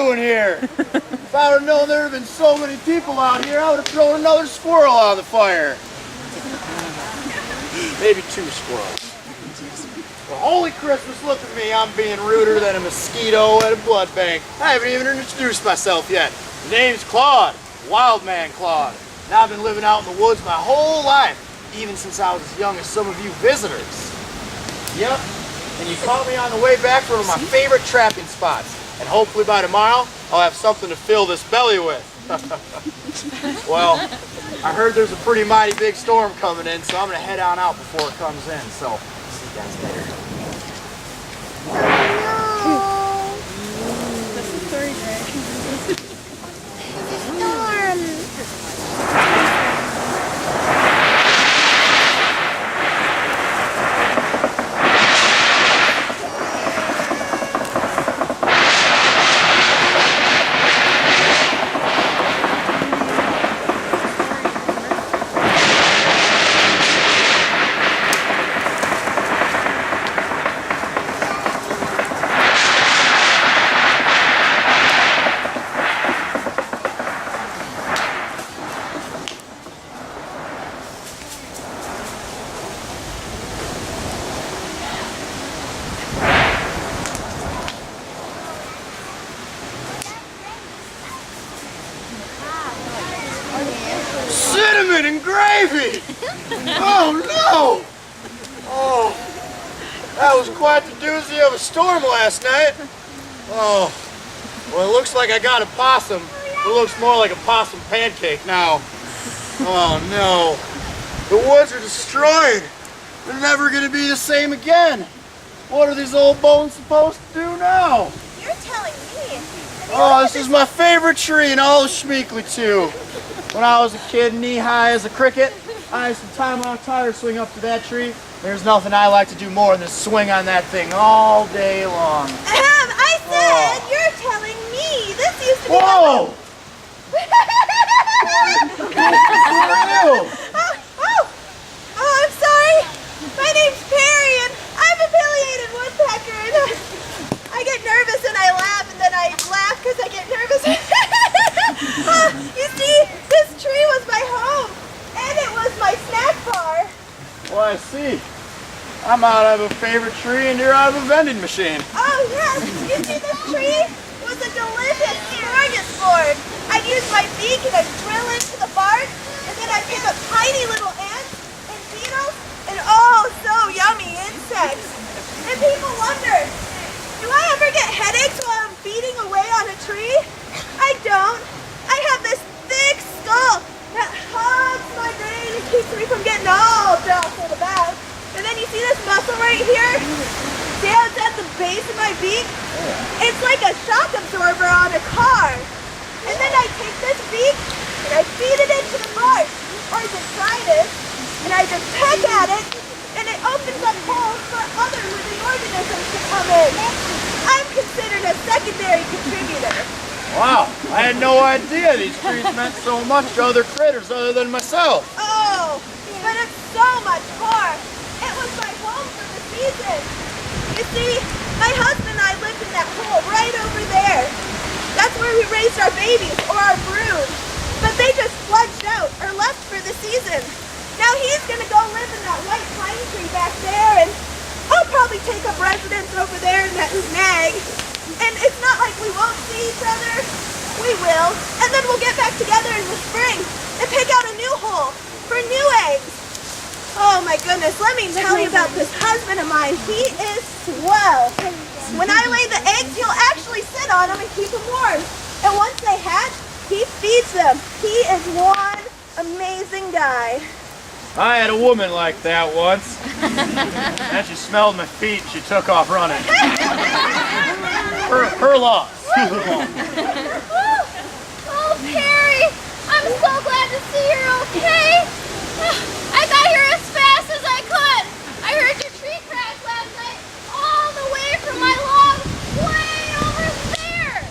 doing here? If I would have known there would have been so many people out here, I would have thrown another squirrel on the fire. Maybe 2 squirrels. Well, holy Christmas, look at me. I'm being ruder than a mosquito at a blood bank. I haven't even introduced myself yet. My name's Claude, Wild Man Claude. And I've been living out in the woods my whole life, even since I was as young as some of you visitors. Yep, and you caught me on the way back from one of my favorite trapping spots. And hopefully by tomorrow, I'll have something to fill this belly with. Well, I heard there's a pretty mighty big storm coming in, so I'm going to head on out before it comes in. So, see you guys later. That's the third day. Cinnamon and gravy! Oh no! Oh, that was quite the doozy of a storm last night. Oh, well, it looks like I got a possum. It looks more like a possum pancake now. Oh no, the woods are destroyed. They're never gonna be the same again. What are these old bones supposed to do now? You're telling me. Oh, this is my favorite tree in all of Schmeekly too. When I was a kid, knee-high as a cricket, I used to tie my tire swing up to that tree. There's nothing I like to do more than swing on that thing all day long. I said, you're telling me. This used to be... Whoa! I'm sorry. My name's Perry, and I'm a pileated woodpecker. And I get nervous and I laugh, and then I laugh because I get nervous. You see, this tree was my home, and it was my snack bar. Well, I see. I'm out of a favorite tree, and you're out of a vending machine. Oh, yes. You see, this tree was a delicious smorgasbord. I'd use my beak, and I'd drill into the bark, and then I'd pick up tiny little ants and beetles, and oh, so yummy insects. And people wonder, do I ever get headaches while I'm beating away on a tree? I don't. I have this thick skull that hugs my brain and keeps me from getting all jostled about. And then you see this muscle right here? See how it's at the base of my beak? It's like a shock absorber on a car. And then I take this beak and I feed it into the bark, or detritus, and I just peck at it, and it opens up holes for other living organisms to come in. I'm considered a secondary contributor. Wow, I had no idea these trees meant so much to other critters other than myself. Oh, but it's so much more. It was my home for the season. You see, my husband and I lived in that hole right over there. That's where we raised our babies, or our brood. But they just fledged out, or left for the season. Now he's gonna go live in that white pine tree back there, and I'll probably take up residence over there in that snag. And it's not like we won't see each other. We will. And then we'll get back together in the spring and pick out a new hole for new eggs. Oh my goodness, let me tell you about this husband of mine. He is swell. When I lay the eggs, he'll actually sit on them and keep them warm. And once they hatch, he feeds them. He is one amazing guy. I had a woman like that once. And she smelled my feet and she took off running. Her loss. Oh, Perry, I'm so glad to see you're okay. I got here as fast as I could. I heard your tree crash last night all the way from my log way over there.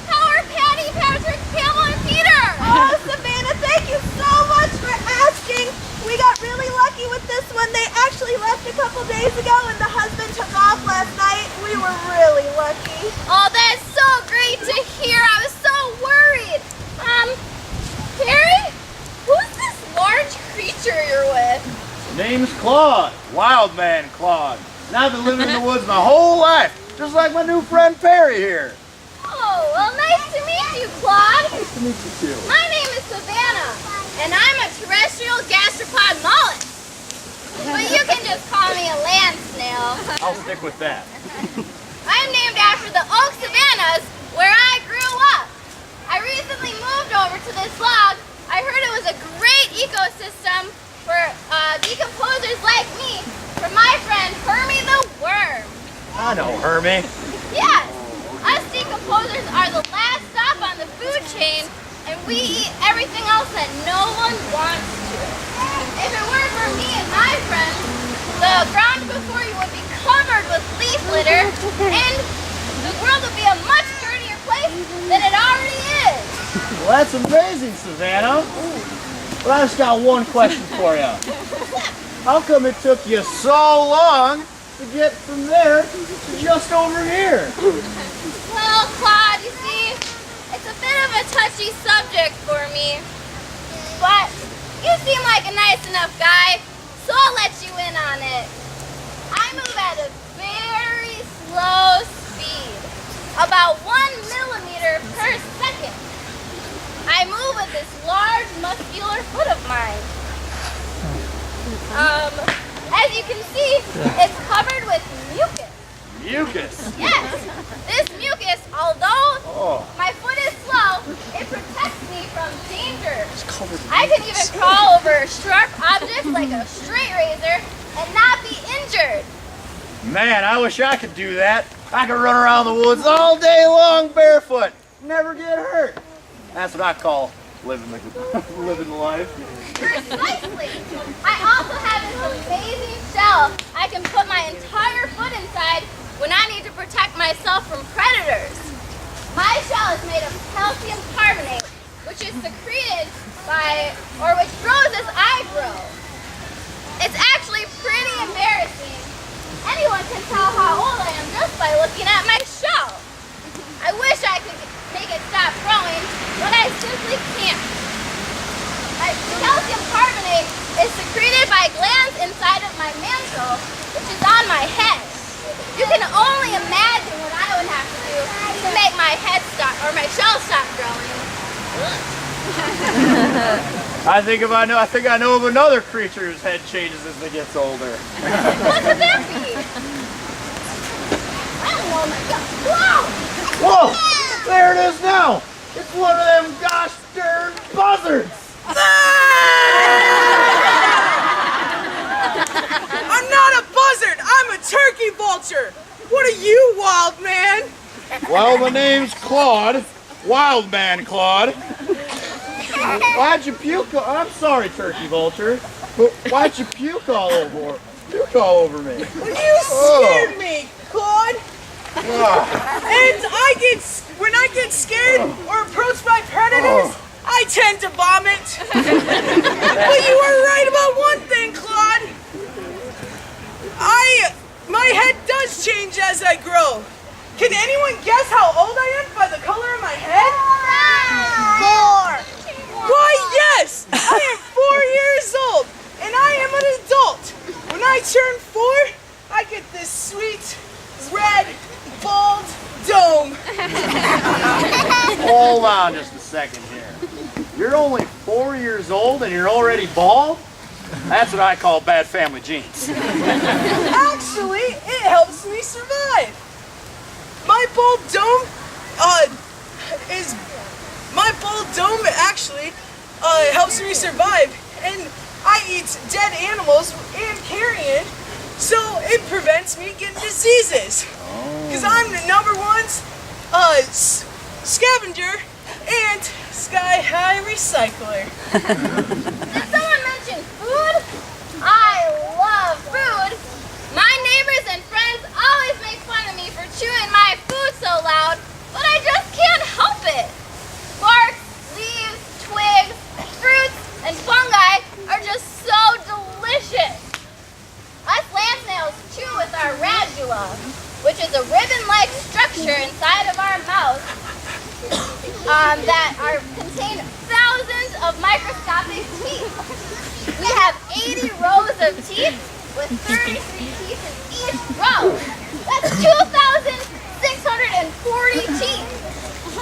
How are Patty, Patrick, Camel, and Peter? Oh, Savannah, thank you so much for asking. We got really lucky with this one. They actually left a couple days ago and the husband took off last night. We were really lucky. Oh, that's so great to hear. Claude, Wild Man Claude. And I've been living in the woods my whole life, just like my new friend Perry here. Oh, well, nice to meet you, Claude. Nice to meet you too. My name is Savannah, and I'm a terrestrial gastropod mollusk. But you can just call me a land snail. I'll stick with that. I'm named after the oak savannas where I grew up. I recently moved over to this log. I heard it was a great ecosystem for decomposers like me, from my friend Hermie the worm. I know, Hermie. Yes, us decomposers are the last stop on the food chain, and we eat everything else that no one wants to. If it weren't for me and my friends, the ground before you would be covered with leaf litter, and the world would be a much dirtier place than it already is. Well, that's amazing, Savannah. But I just got one question for you. How come it took you so long to get from there to just over here? Well, Claude, you see, it's a bit of a touchy subject for me. But you seem like a nice enough guy, so I'll let you in on it. I move at a very slow speed, about 1 millimeter per second. I move with this large muscular foot of mine. As you can see, it's covered with mucus. Mucus. Yes, this mucus, although my foot is slow, it protects me from danger. I can even crawl over sharp objects like a straight razor and not be injured. Man, I wish I could do that. I could run around the woods all day long barefoot, never get hurt. That's what I call living the life. Precisely. I also have this amazing shell I can put my entire foot inside when I need to protect myself from predators. My shell is made of calcium carbonate, which is secreted which grows as I grow. It's actually pretty embarrassing. Anyone can tell how old I am just by looking at my shell. I wish I could make it stop growing, but I simply can't. My calcium carbonate is secreted by glands inside of my mantle, which is on my head. You can only imagine what I would have to do to make my head stop or my shell stop growing. I think I know of another creature whose head changes as it gets older. What could that be? I don't know. Whoa! Whoa! There it is now! It's one of them gosh darn buzzards! I'm not a buzzard, I'm a turkey vulture. What are you, wild man? Well, my name's Claude, Wild Man Claude. Why'd you puke? I'm sorry, turkey vulture, but why'd you puke all over me? Well, you scared me, Claude. And when I get scared or approached by predators, I tend to vomit. But you were right about one thing, Claude. My head does change as I grow. Can anyone guess how old I am by the color of my head? 4. Why, yes! I am 4 years old, and I am an adult. When I turn 4, I get this sweet, red, bald dome. Hold on just a second here. You're only 4 years old and you're already bald? That's what I call bad family genes. Actually, it helps me survive. My bald dome actually helps me survive, and I eat dead animals and carrion, so it prevents me getting diseases. Because I'm the #1 scavenger and sky-high recycler. Did someone mention food? I love food. My neighbors and friends always make fun of me for chewing my food so loud, but I just can't help it. Bark, leaves, twigs, fruits, and fungi are just so delicious. Us land snails chew with our radula, which is a ribbon-like structure inside of our mouth that contain thousands of microscopic teeth. We have 80 rows of teeth with 33 teeth in each row. That's 2,640 teeth.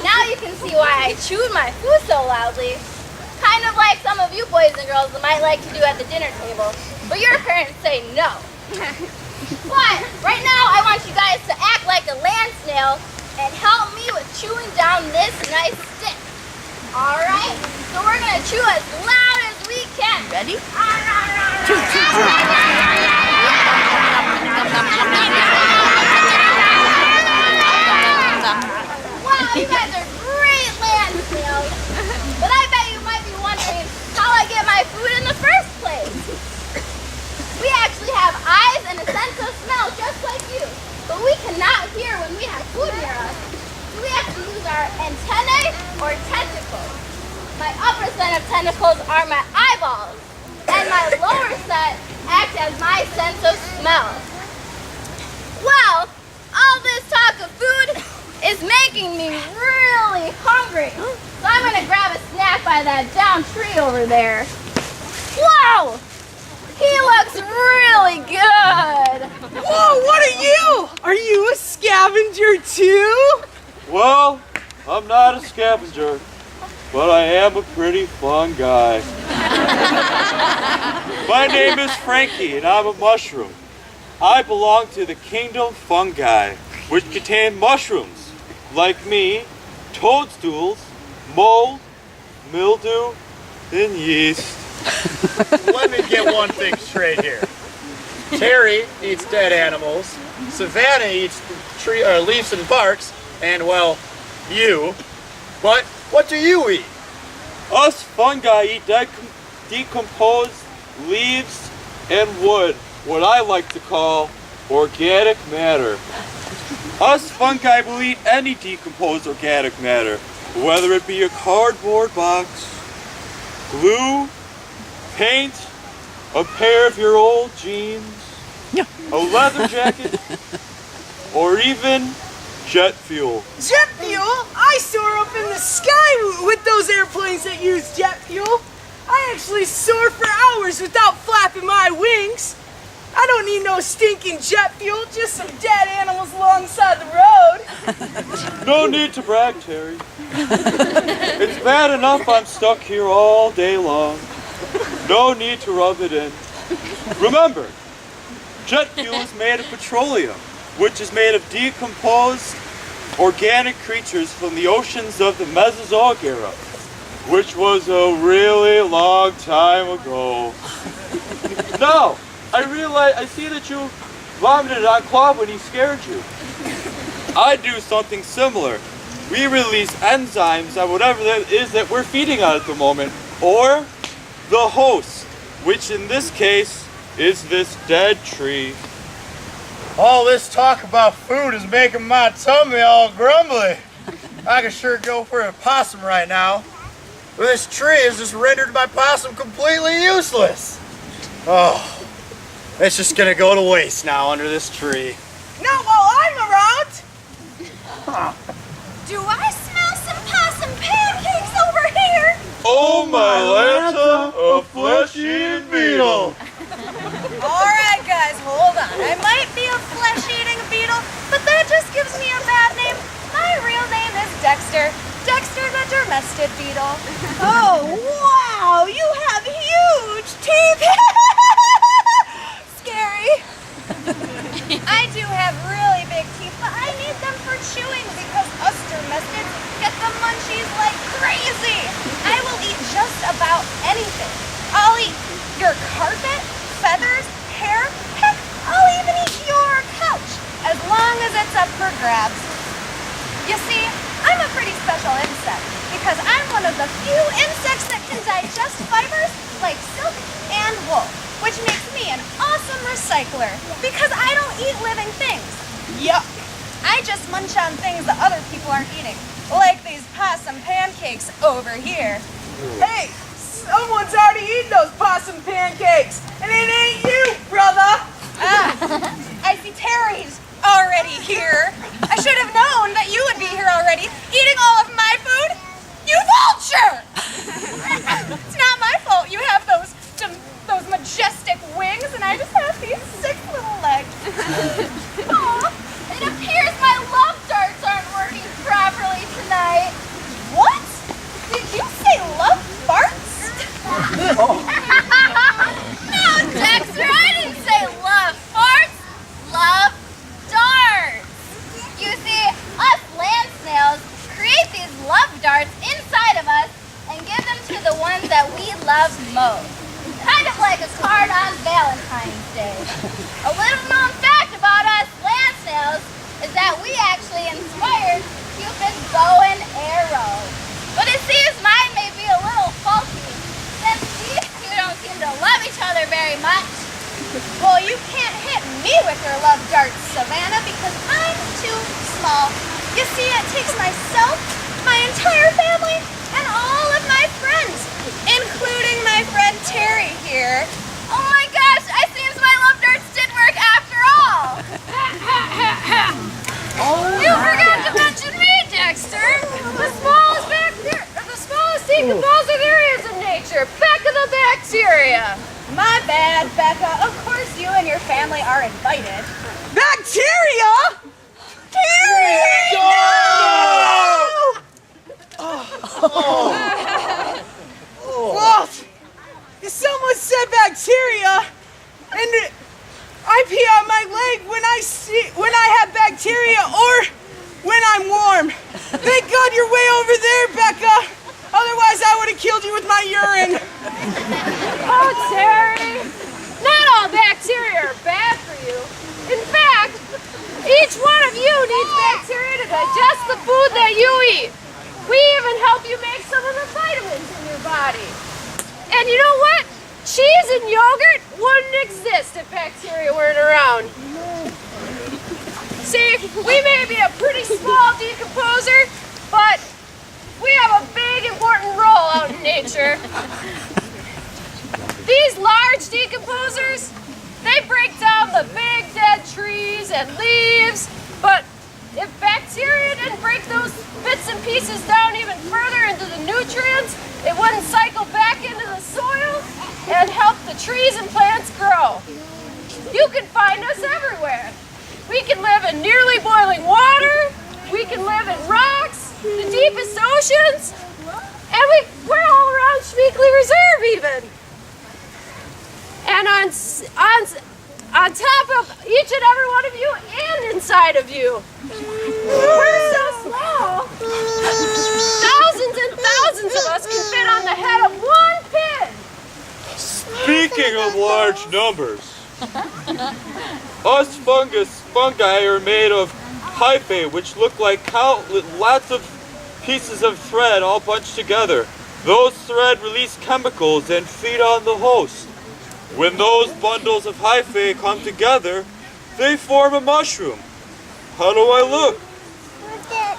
Now you can see why I chewed my food so loudly. Kind of like some of you boys and girls might like to do at the dinner table, but your parents say no. But right now I want you guys to act like a land snail and help me with chewing down this nice stick. Alright, so we're going to chew as loud as we can. Ready? Wow, you guys are great land snails. But I bet you might be wondering how I get my food in the first place. We actually have eyes and a sense of smell just like you, but we cannot hear when we have food near us. So we have to use our antennae or tentacles. My upper set of tentacles are my eyeballs, and my lower set act as my sense of smell. Well, all this talk of food is making me really hungry. So I'm gonna grab a snack by that down tree over there. Wow! He looks really good! Whoa, what are you? Are you a scavenger too? Well, I'm not a scavenger, but I am a pretty fun guy. My name is Frankie, and I'm a mushroom. I belong to the kingdom fungi, which contain mushrooms, like me, toadstools, mold, mildew, and yeast. Let me get one thing straight here. Terry eats dead animals, Savannah eats leaves and barks, and, well, you. But what do you eat? Us fungi eat decomposed leaves and wood, what I like to call organic matter. Us fungi will eat any decomposed organic matter, whether it be a cardboard box, glue, paint, a pair of your old jeans, a leather jacket, or even jet fuel. Jet fuel? I soar up in the sky with those airplanes that use jet fuel. I actually soar for hours without flapping my wings. I don't need no stinking jet fuel, just some dead animals alongside the road. No need to brag, Terry. It's bad enough I'm stuck here all day long. No need to rub it in. Remember, jet fuel is made of petroleum, which is made of decomposed organic creatures from the oceans of the Mesozoic era, which was a really long time ago. Now, I see that you vomited on Claude when he scared you. I do something similar. We release enzymes on whatever that is that we're feeding on at the moment, or the host, which in this case is this dead tree. All this talk about food is making my tummy all grumbly. I could sure go for a possum right now. But this tree has just rendered my possum completely useless. Oh, it's just gonna go to waste now under this tree. Not while I'm around. Do I smell some possum pancakes over here? Oh my Lanta, a flesh-eating beetle! Alright guys, hold on. I might be a flesh-eating beetle, but that just gives me a bad name. My real name is Dexter. Dexter the domestic beetle. Oh, wow! You have huge teeth! Scary. I do have really big teeth, but I need them for chewing because us domestics get the munchies like crazy. I will eat just about anything. I'll eat your carpet, feathers, hair, heck, I'll even eat your couch, as long as it's up for grabs. You see, I'm a pretty special insect because I'm one of the few insects that can digest fibers like silk and wool, which makes me an awesome recycler because I don't eat living things. Yuck. I just munch on things that other people aren't eating, like these possum pancakes over here. Hey, someone's already eaten those possum pancakes, and it ain't you, brother. I see Terry's already here. I should have known that you would be here already, eating all of my food. You vulture! It's not my fault you have those majestic wings, and I just have these Day. A little known fact about us land snails is that we actually inspired Cupid's bow and arrow. But it seems mine may be a little faulty, since these two don't seem to love each other very much. Well, you can't hit me with your love darts, Savannah, because I'm too small. You see, it takes myself, my entire family, and all of my friends, including my friend Terry here. Oh my gosh, I seems my love darts did work after all. You forgot to mention me, Dexter. The smallest decomposing areas of nature, back of the bacteria. My bad, Becca. Of course you and your family are invited. Bacteria? Terry! Well, someone said bacteria, and I pee on my leg when I have bacteria or when I'm warm. Thank God you're way over there, Becca. Otherwise, I would have killed you with my urine. Oh, Terry, not all bacteria are bad for you. In fact, each one of you needs bacteria to digest the food that you eat. We even help you make some of the vitamins in your body. And you know what? Cheese and yogurt wouldn't exist if bacteria weren't around. See, we may be a pretty small decomposer, but we have a big, important role out in nature. These large decomposers, they break down the big dead trees and leaves, but if bacteria didn't break those bits and pieces down even further into the nutrients, it wouldn't cycle back into the soil and help the trees and plants grow. You can find us everywhere. We can live in nearly boiling water, we can live in rocks, the deepest oceans, and we're all around Schmeekley Reserve even. And on top of each and every one of you and inside of you. We're so small. Thousands and thousands of us can fit on the head of one pin. Speaking of large numbers, us fungi are made of hyphae, which look like lots of pieces of thread all bunched together. Those thread release chemicals and feed on the host. When those bundles of hyphae come together, they form a mushroom. How do I look?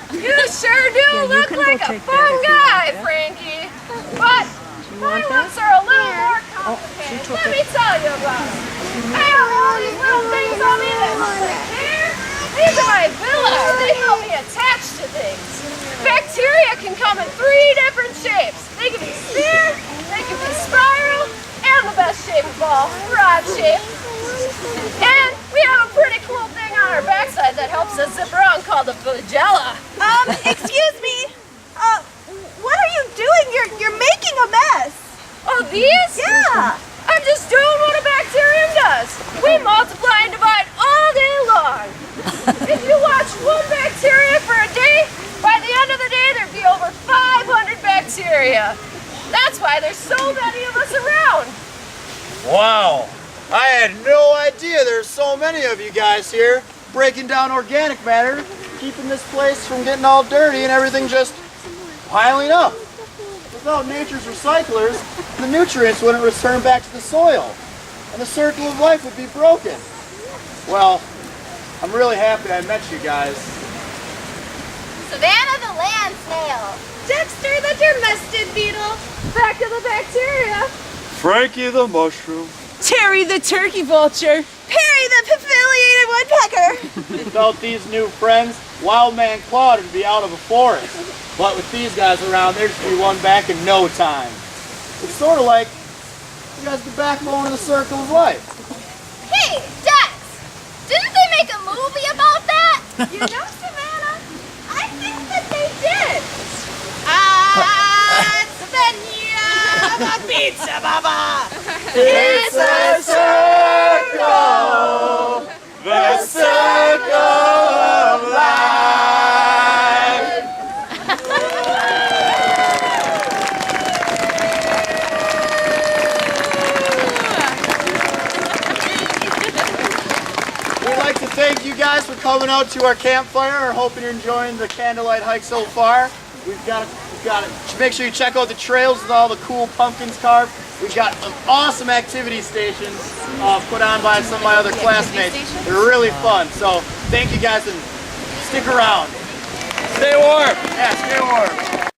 You sure do look like a fun guy, Frankie. But my looks are a little more complicated. Let me tell you about it. I have all these little things on me that look like hair. These are my villi. They help me attach to things. Bacteria can come in 3 different shapes. They can be sphere, they can be spiral, and the best shape of all, rod shape. And we have a pretty cool thing on our backside that helps us zip around called a flagella. Excuse me. What are you doing? You're making a mess. Oh, these? Yeah. I'm just doing what a bacterium does. We multiply and divide all day long. If you watch one bacteria for a day, by the end of the day there'd be over 500 bacteria. That's why there's so many of us around. Wow, I had no idea there's so many of you guys here breaking down organic matter, keeping this place from getting all dirty and everything just piling up. Without nature's recyclers, the nutrients wouldn't return back to the soil, and the circle of life would be broken. Well, I'm really happy I met you guys. Savannah the land snail. Dexter the dermestid beetle. Back of the bacteria. Frankie the mushroom. Terry the turkey vulture. Perry the affiliated woodpecker. Without these new friends, Wild Man Claude would be out of a forest. But with these guys around, there'd be one back in no time. It's sort of like you guys the backbone of the circle of life. Hey, Dex! Didn't they make a movie about that? You know, Savannah, I think that they did. Savannah, pizza, baba. It's a circle, the circle of life. coming out to our campfire. We're hoping you're enjoying the Candlelight hike so far. We've got it. Make sure you check out the trails with all the cool pumpkins carved. We've got some awesome activity stations put on by some of my other classmates. They're really fun. So thank you guys and stick around. Stay warm. Yeah, stay warm.